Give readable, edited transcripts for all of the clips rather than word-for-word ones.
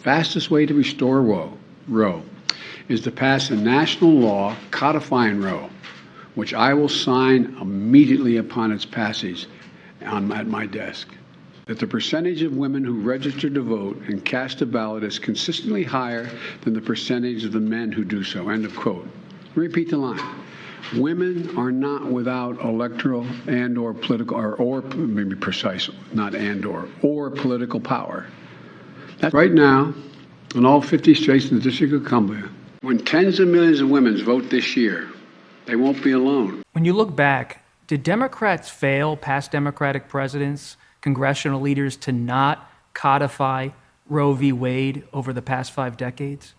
fastest way to restore Roe is to pass a national law codifying Roe, which I will sign immediately upon its passage at my desk. That the percentage of women who register to vote and cast a ballot is consistently higher than the percentage of the men who do so. End of quote. Repeat the line. Women are not without electoral and or political, or maybe precise, not and or political power. That's right now, in all 50 states in the District of Columbia, when tens of millions of women vote this year, they won't be alone. When you look back, did Democrats fail, past Democratic presidents, congressional leaders, to not codify Roe v. Wade over the past 5 decades?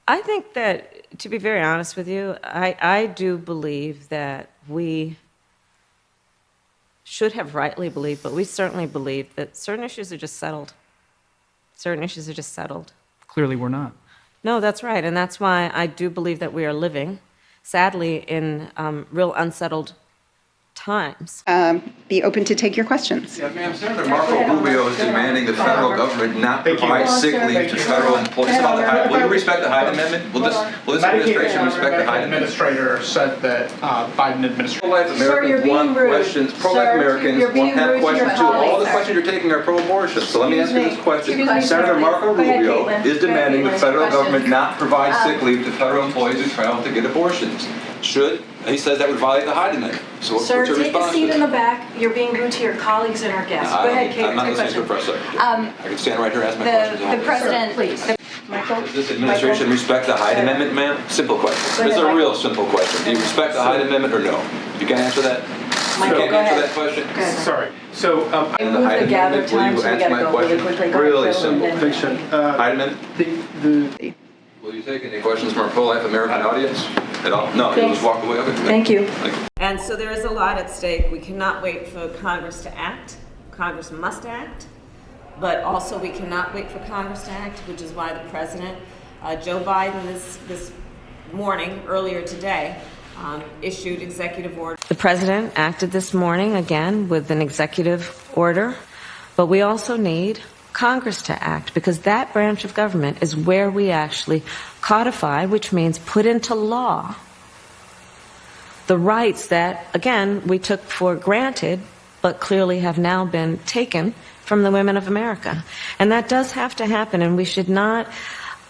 I think that, to be very honest with you, I do believe that we should have rightly believed, but we certainly believe that certain issues are just settled. Certain issues are just settled. Clearly we're not. No, that's right, and that's why I do believe that we are living, sadly, in real unsettled times. Be open to take your questions. Yeah, ma'am, Senator Marco Rubio is demanding the federal government not provide sick leave to federal employees. Will you respect the Hyde Amendment? Will this administration respect the Hyde Amendment? Administrator said that Biden administration. Pro-life Americans want questions. Pro-life Americans have questions too. All the questions you're taking are pro-abortion. So let me ask you this question. Senator Marco Rubio is demanding the federal government not provide sick leave to federal employees who travel to get abortions. He says that would violate the Hyde Amendment. So what's your response? Sir, take a seat in the back. You're being rude to your colleagues and our guests. Go ahead, Kate. I'm not listening to the press secretary. I can stand right here and ask my questions. The president, Sir, please. Does this administration respect the Hyde Amendment, ma'am? Simple question. This is a real simple question. Do you respect the Hyde Amendment or no? You can't answer that? Michael, you can't answer that question? Sorry. So, And the Hyde Amendment, will you answer my question? Really simple. Hyde Amendment? Will you take any questions from our pro-life American audience at all? No, you'll just walk away. Okay. Thank you. And so there is a lot at stake. We cannot wait for Congress to act. Congress must act. But also we cannot wait for Congress to act, which is why the President, Joe Biden, this morning, earlier today, issued executive order. The President acted this morning, again, with an executive order. But we also need Congress to act, because that branch of government is where we actually codify, which means put into law, the rights that, again, we took for granted, but clearly have now been taken from the women of America. And that does have to happen, and we should not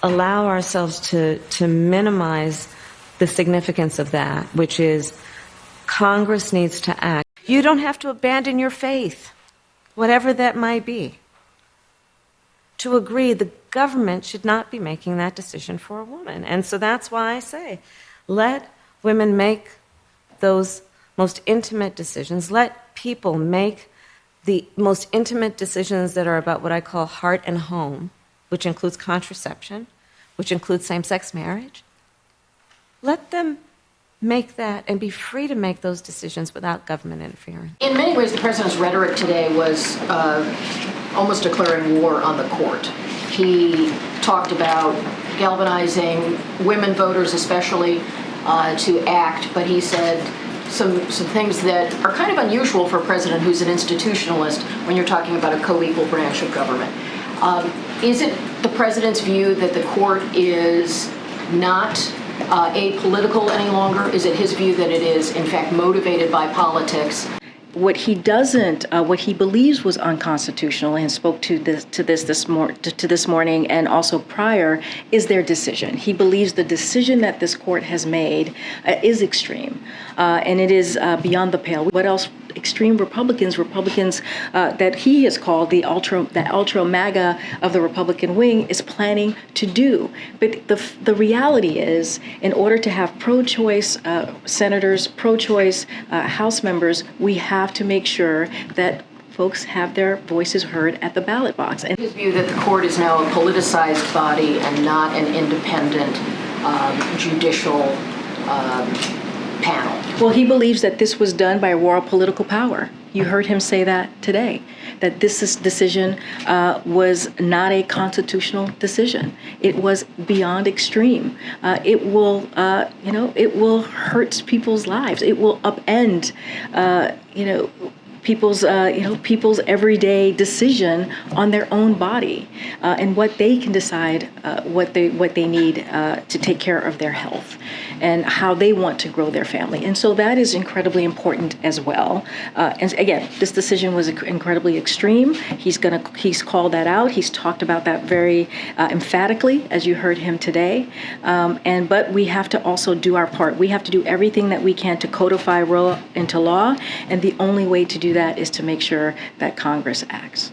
allow ourselves to minimize the significance of that, which is Congress needs to act. You don't have to abandon your faith, whatever that might be, to agree the government should not be making that decision for a woman. And so that's why I say, let women make those most intimate decisions. Let people make the most intimate decisions that are about what I call heart and home, which includes contraception, which includes same-sex marriage. Let them make that and be free to make those decisions without government interference. In many ways, the president's rhetoric today was almost declaring war on the court. He talked about galvanizing women voters especially to act, but he said some things that are kind of unusual for a president who's an institutionalist when you're talking about a co-equal branch of government. Is it the president's view that the court is not apolitical any longer? Is it his view that it is, in fact, motivated by politics? What he doesn't, what he believes was unconstitutional, and spoke to this morning and also prior, is their decision. He believes the decision that this court has made is extreme, and it is beyond the pale. What else? Extreme Republicans that he has called the ultra MAGA of the Republican wing is planning to do. But the reality is, in order to have pro-choice senators, pro-choice House members, we have to make sure that folks have their voices heard at the ballot box. And His view that the court is now a politicized body and not an independent judicial panel. Well, he believes that this was done by raw political power. You heard him say that today, that this decision was not a constitutional decision. It was beyond extreme. It will, it will hurt people's lives. It will upend, people's everyday decision on their own body and what they can decide, what they need to take care of their health and how they want to grow their family. And so that is incredibly important as well. And again, this decision was incredibly extreme. He's called that out. He's talked about that very emphatically, as you heard him today. But we have to also do our part. We have to do everything that we can to codify Roe into law. And the only way to do that is to make sure that Congress acts.